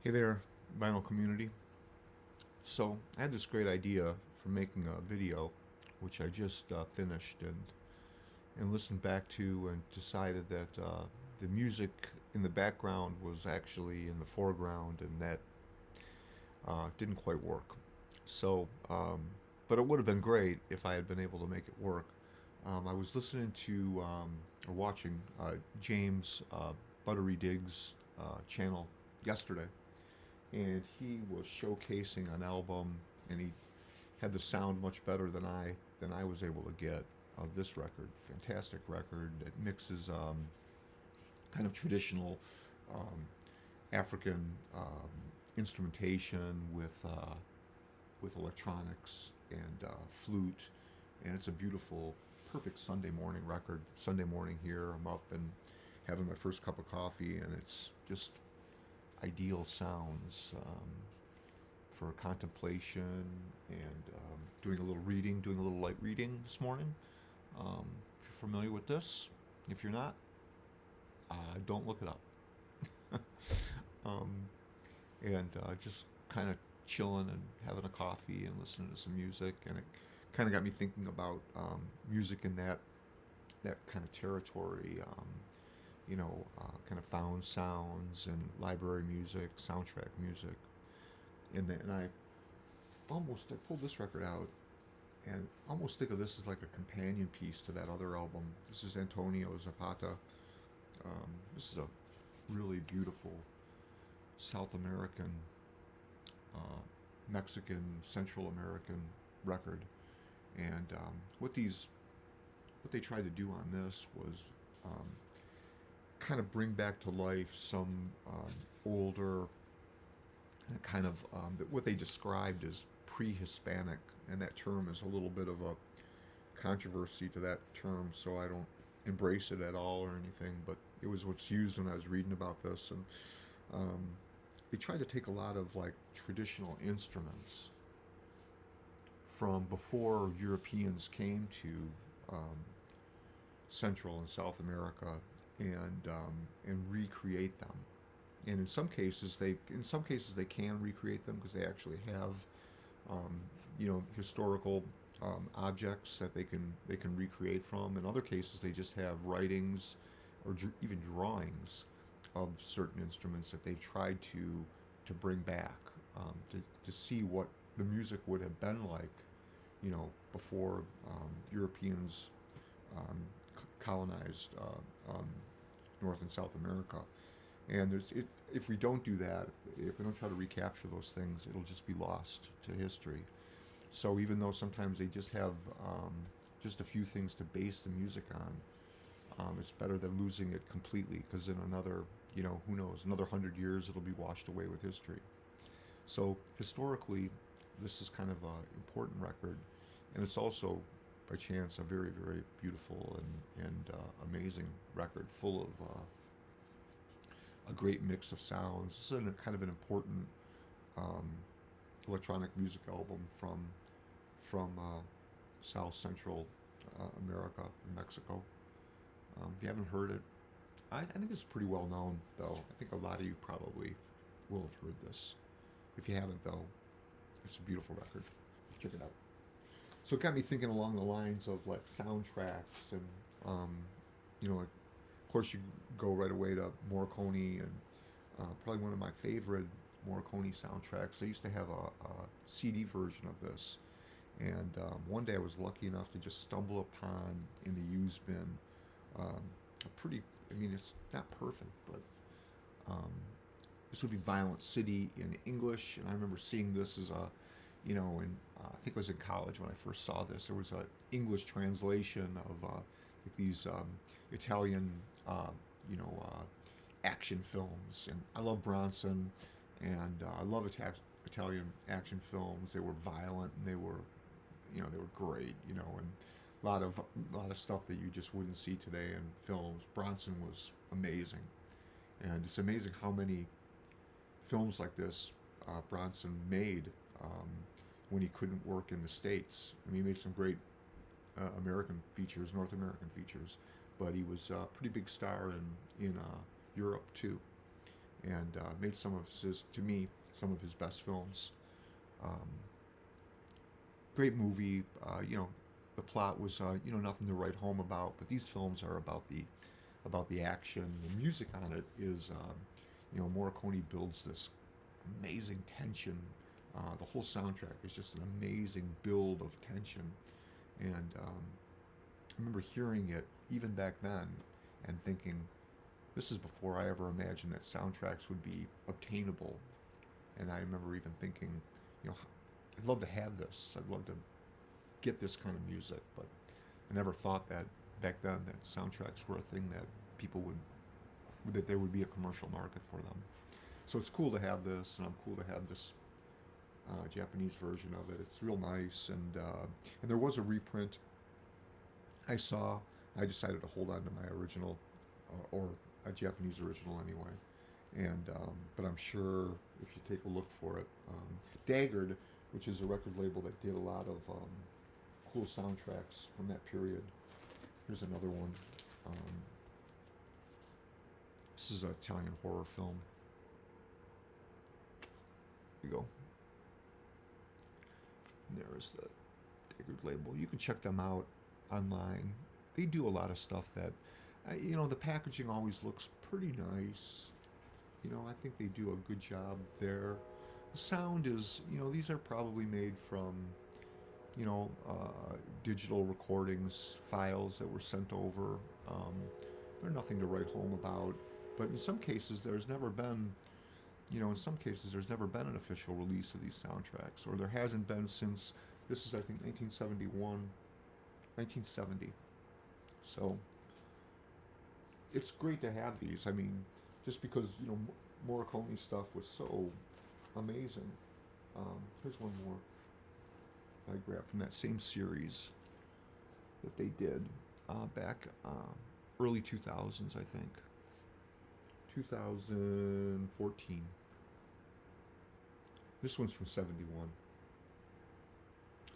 Hey there, vinyl community. So I had this great idea for making a video, which I just finished and listened back to, and decided that the music in the background was actually in the foreground, and that didn't quite work. So, but it would have been great if I had been able to make it work. I was listening to or watching James Buttery Diggs' channel yesterday, and he was showcasing an album, and he had the sound much better than I was able to get of this record. Fantastic record that mixes kind of traditional um, African instrumentation with electronics and flute, and it's a beautiful, perfect Sunday morning record. Sunday morning here, I'm up and having my first cup of coffee, and it's just ideal sounds for contemplation and doing a little reading, doing a little light reading this morning. If you're familiar with this, if you're not, don't look it up. um, and just kind of chilling and having a coffee and listening to some music, and it kind of got me thinking about music in that kind of territory. Kind of found sounds and library music, soundtrack music, and I pulled this record out and almost think of this as like a companion piece to that other album. This is Antonio Zapata. This is a really beautiful South American, uh, Mexican, Central American record, and what they tried to do on this was um, kind of bring back to life some older kind of what they described as pre-Hispanic, and that term is a little bit of a controversy to that term, so I don't embrace it at all or anything. But it was what's used when I was reading about this, and um, they tried to take a lot of like traditional instruments from before Europeans came to um, Central and South America, and recreate them. And in some cases they can recreate them because they actually have historical objects that they can recreate from. In other cases, they just have writings or even drawings of certain instruments that they've tried to bring back, to see what the music would have been like, before Europeans um, colonized North and South America. And if we don't do that, if we don't try to recapture those things, it'll just be lost to history. So even though sometimes they just have just a few things to base the music on, it's better than losing it completely, because in another, who knows, another 100 years, it'll be washed away with history. So historically, this is kind of an important record, and it's also, by chance, a very, very beautiful and amazing record, full of a great mix of sounds. This is kind of an important um, electronic music album from South Central America, Mexico. If you haven't heard it, I think it's pretty well known, though. I think a lot of you probably will have heard this. If you haven't, though, it's a beautiful record. Check it out. So it got me thinking along the lines of like soundtracks, and like, of course you go right away to Morricone, and probably one of my favorite Morricone soundtracks. They used to have a CD version of this, and one day I was lucky enough to just stumble upon in the used bin a pretty. I mean, it's not perfect, but this would be Violent City in English, and I remember seeing this as a, in I think it was in college when I first saw this. There was an English translation of like these Italian, action films, and I love Bronson, and I love Italian action films. They were violent, and they were great, and a lot of stuff that you just wouldn't see today in films. Bronson was amazing, and it's amazing how many films like this Bronson made when he couldn't work in the States. I mean, he made some great American features, North American features, but he was a pretty big star in Europe too. and made some of his, to me, some of his best films. Um, Great movie. The plot was nothing to write home about, but these films are about the action. The music on it is, Morricone builds this amazing tension. The whole soundtrack is just an amazing build of tension, and I remember hearing it even back then and thinking, this is before I ever imagined that soundtracks would be obtainable. And I remember even thinking, I'd love to have this. I'd love to get this kind of music, but I never thought that back then that soundtracks were a thing that people that there would be a commercial market for them. So it's cool to have this, and I'm cool to have this Japanese version of it. It's real nice, and there was a reprint I saw. I decided to hold on to my original, or a Japanese original anyway. And but I'm sure if you take a look for it, Daggered, which is a record label that did a lot of cool soundtracks from that period. Here's another one. This is an Italian horror film. Here you go. And there's the Daggered label. You can check them out online. They do a lot of stuff that, the packaging always looks pretty nice. I think they do a good job there. The sound is, these are probably made from, digital recordings, files that were sent over. They're nothing to write home about. But in some cases, there's never been an official release of these soundtracks, or there hasn't been since, this is, I think, 1970. So it's great to have these. I mean, just because, Morricone stuff was so amazing. Here's one more that I grabbed from that same series that they did back early 2000s, I think. 2014. This one's from 71.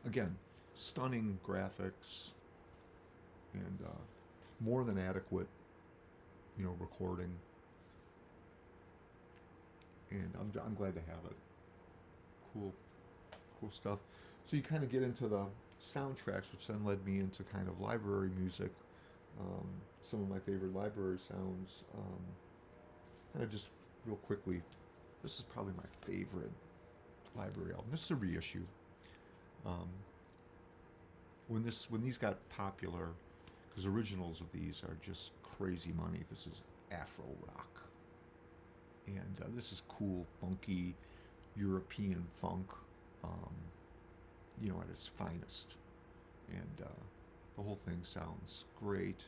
Again, stunning graphics and more than adequate, recording. And I'm glad to have it. Cool stuff. So you kind of get into the soundtracks, which then led me into kind of library music. Some of my favorite library sounds. Kind of just real quickly, this is probably my favorite library album. This is a reissue. When these got popular, because originals of these are just crazy money. This is Afro rock. And this is cool, funky, European funk, at its finest. And the whole thing sounds great.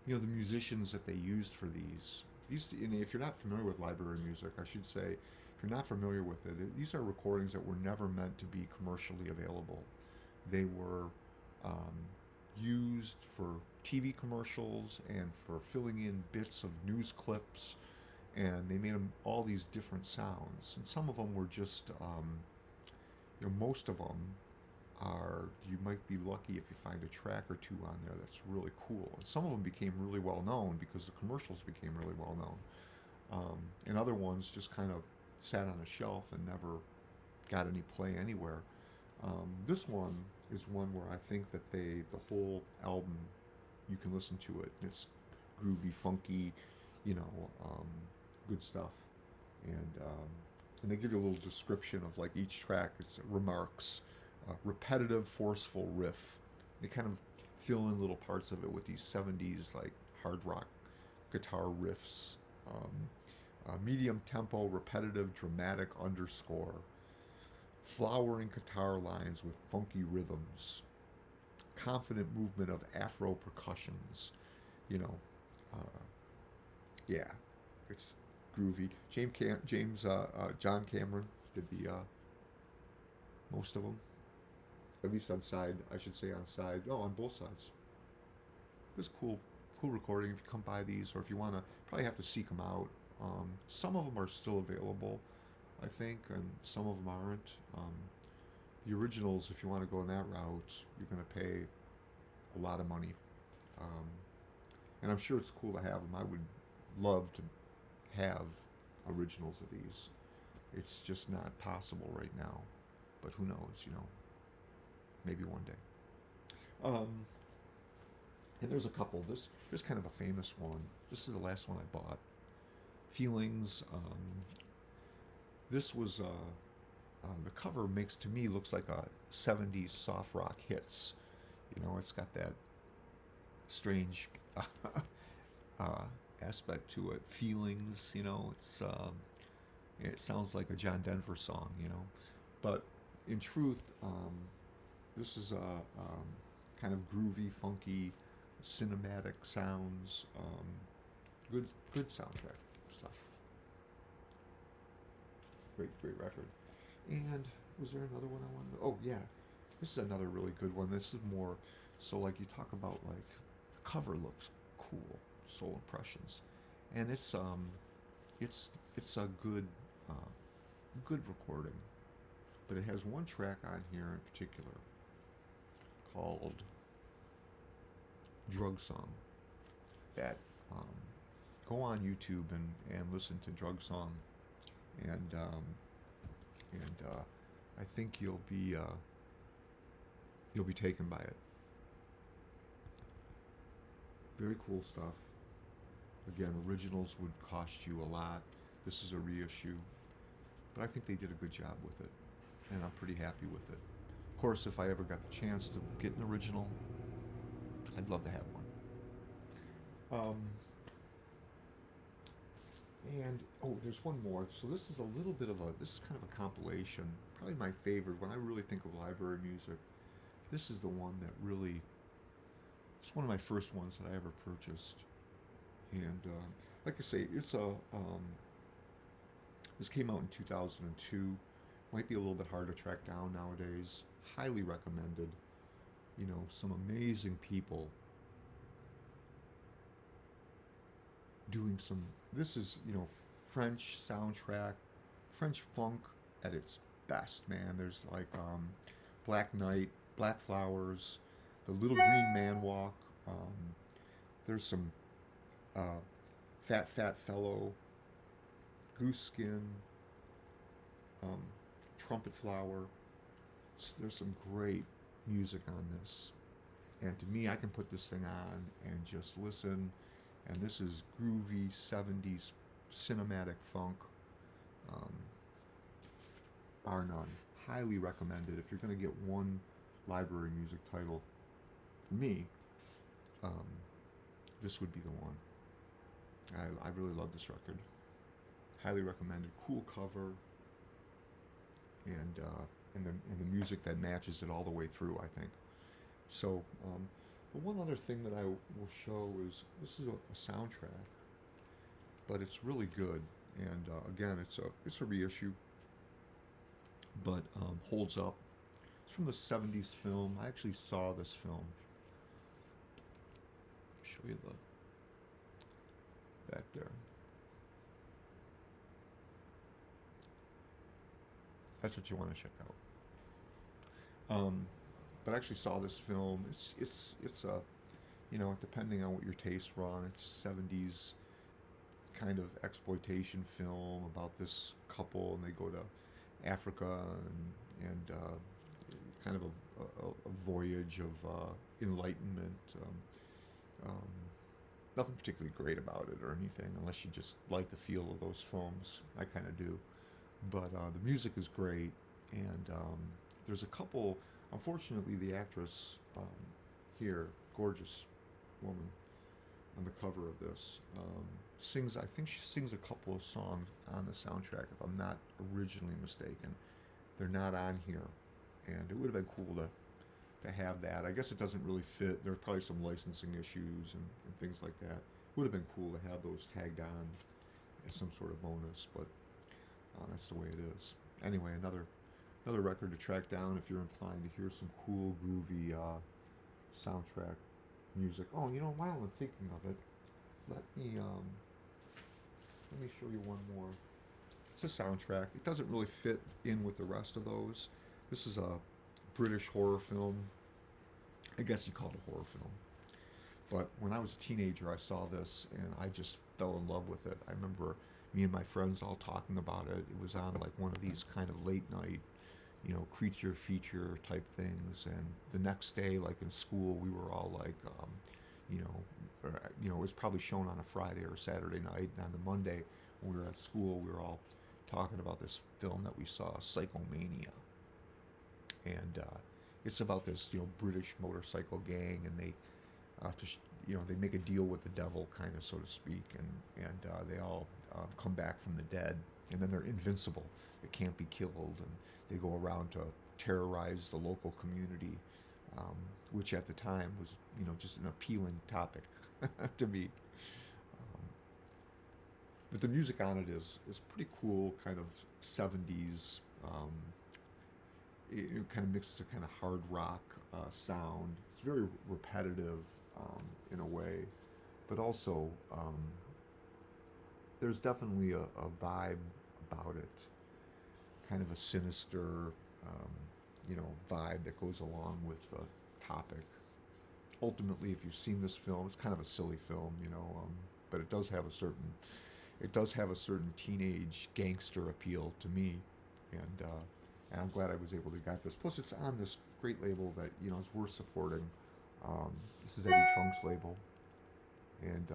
The musicians that they used for these, and if you're not familiar with library music, I should say, if you're not familiar with it, these are recordings that were never meant to be commercially available. They were used for TV commercials and for filling in bits of news clips, and they made them all these different sounds. And some of them were just, most of them are, you might be lucky if you find a track or two on there that's really cool. And some of them became really well known because the commercials became really well known. And other ones just kind of sat on a shelf and never got any play anywhere. This one is one where I think that the whole album, you can listen to it. It's groovy, funky, good stuff. And they give you a little description of like each track. It's remarks, repetitive, forceful riff. They kind of fill in little parts of it with these 70s like hard rock guitar riffs. Medium tempo, repetitive, dramatic underscore. Flowering guitar lines with funky rhythms. Confident movement of Afro percussions. Yeah, it's groovy. John Cameron did the most of them, at least on side. I should say on side. No, on both sides. It was cool recording. If you come by these, or if you want to, probably have to seek them out. Some of them are still available, I think, and some of them aren't. The originals, if you want to go in that route, you're going to pay a lot of money. And I'm sure it's cool to have them. I would love to have originals of these. It's just not possible right now. But who knows, maybe one day. And there's a couple. There's kind of a famous one. This is the last one I bought. Feelings. This was the cover makes to me looks like a 70's soft rock hits. It's got that strange aspect to it. Feelings. It sounds like a John Denver song. But in truth, this is a kind of groovy, funky, cinematic sounds. Good soundtrack stuff. Great record. And was there another one I wanted to? Oh yeah, this is another really good one. This is more so like you talk about like the cover looks cool, Soul Impressions, and it's a good recording, but it has one track on here in particular called Drug Song that go on YouTube and listen to Drug Song, and I think you'll be taken by it. Very cool stuff. Again, originals would cost you a lot. This is a reissue, but I think they did a good job with it, and I'm pretty happy with it. Of course, if I ever got the chance to get an original, I'd love to have one. And there's one more. So this is a little bit of this is kind of a compilation. Probably my favorite. When I really think of library music, this is the one that really. It's one of my first ones that I ever purchased, and like I say, it's this came out in 2002. Might be a little bit hard to track down nowadays. Highly recommended. Some amazing people doing some. This is French soundtrack, French funk at its best, man. There's like Black Knight, Black Flowers, The Little Green Man Walk. There's some Fat Fellow, Goose Skin, Trumpet Flower. There's some great music on this, and to me, I can put this thing on and just listen. And this is groovy 70's cinematic funk, bar none. Highly recommended if you're going to get one library music title. For me, this would be the one. I really love this record. Highly recommended. Cool cover, and the music that matches it all the way through, I think. So, the one other thing that I will show is this is a soundtrack, but it's really good. And again, it's a reissue, but holds up. It's from the 70's film. I actually saw this film. Show you the back there. That's what you want to check out. But I actually saw this film. It's a, depending on what your tastes were on, it's 70's kind of exploitation film about this couple, and they go to Africa and kind of a voyage of enlightenment. Nothing particularly great about it or anything, unless you just like the feel of those films. I kind of do. But the music is great, and there's a couple. Unfortunately, the actress here, gorgeous woman on the cover of this, sings. I think she sings a couple of songs on the soundtrack, if I'm not originally mistaken. They're not on here, and it would have been cool to have that. I guess it doesn't really fit. There are probably some licensing issues and things like that. It would have been cool to have those tagged on as some sort of bonus, but that's the way it is. Anyway, another record to track down if you're inclined to hear some cool, groovy soundtrack music. Oh, while I'm thinking of it, let me show you one more. It's a soundtrack. It doesn't really fit in with the rest of those. This is a British horror film. I guess you call it a horror film. But when I was a teenager, I saw this and I just fell in love with it. I remember me and my friends all talking about it. It was on like one of these kind of late night, creature feature type things. And the next day, like in school, we were all like, you know, it was probably shown on a Friday or Saturday night, and on the Monday when we were at school, we were all talking about this film that we saw, Psychomania, and it's about this British motorcycle gang, and they make a deal with the devil, kind of, so to speak, and they all come back from the dead, and then they're invincible. They can't be killed, and they go around to terrorize the local community, which at the time was just an appealing topic to me. But the music on it is pretty cool, kind of 70's. It kind of mixes a kind of hard rock sound. It's very repetitive in a way, but also there's definitely a vibe about it, kind of a sinister, um, vibe that goes along with the topic. Ultimately, if you've seen this film, it's kind of a silly film, but it does have a certain teenage gangster appeal to me, and I'm glad I was able to get this. Plus, it's on this great label that is worth supporting. This is Eddie Trunk's label, and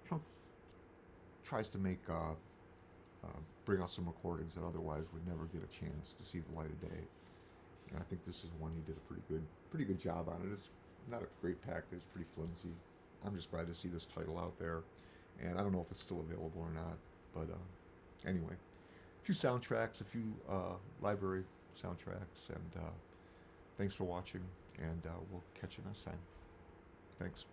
Trunk tries to bring out some recordings that otherwise would never get a chance to see the light of day. And I think this is one he did a pretty good job on it. It's not a great package, it's pretty flimsy. I'm just glad to see this title out there, and I don't know if it's still available or not. But anyway, a few soundtracks, a few library soundtracks, and thanks for watching, and we'll catch you next time. Thanks.